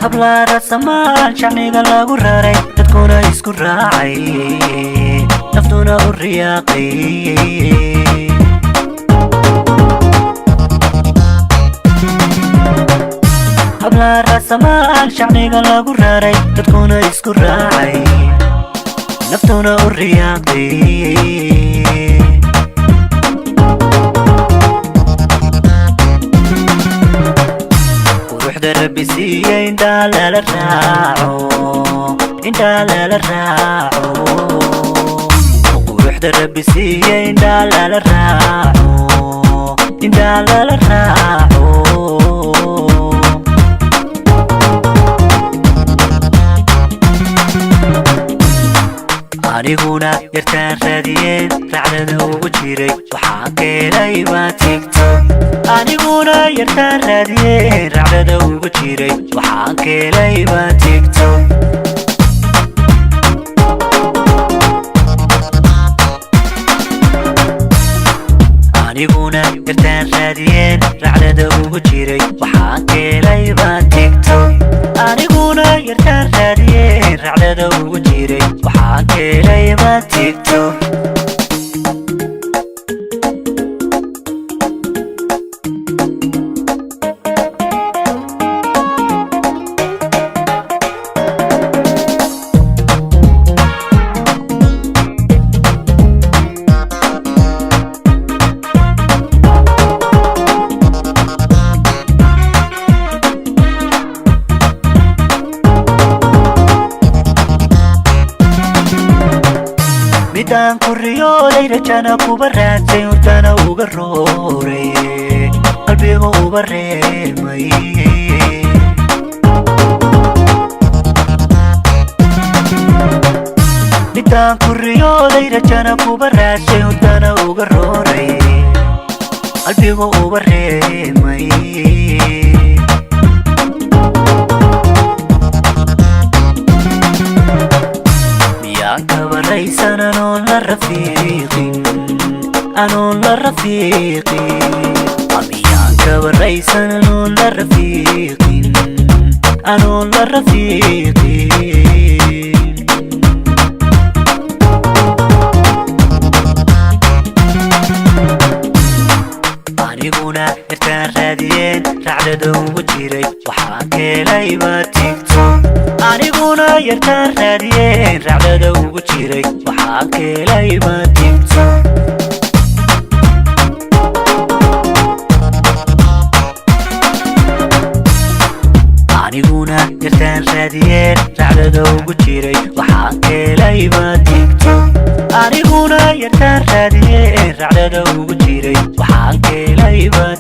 habla rasamaan shacniga lagu raray dadkuna isku raacay naftuna u riyaaqay habla rasamaan shacniga lagu raray dadkuna isku raacay naftuna u riyaaqay ربي سيئ انت لا راعو انت لا راعو وحدة ربي سيئ انت لا راعو انت لا راعو aniguna yartaan raadiyeen racdada ugu jiray waxaan keenay baa TikTok aniguna yartaan raadiyeen racdada ugu jiray waxaan keenay baa TikTok aniguna yartaan raadiyeen racdada ugu jiray waxaan keenay baa TikTok aniguna yartaan raadiyeen racdada ugu jiray waxaan keenay baa TikTok midaan ku riyooday rajana kuba raadsay hurdana uga rooray qalbiga uba reemay midaan ku riyooday rajana kuba raadsay hurdana uga rooray qalbiga uba reemay أنا لا رفيقي أنا لا رفيقي أميانك والرئيس أنا لا رفيقي أنا لا رفيقي aniguna yartaan raadiyeen racdada ugu jiray waxaan keenay baa TikTok aniguna yartaan raadiyeen racdada ugu jiray waxaan keenay baa TikTok aniguna yartaan raadiyeen racdada ugu jiray waxaan keenay baa TikTok aniguna yartaan raadiyeen racdada ugu jiray waxaan keenay baa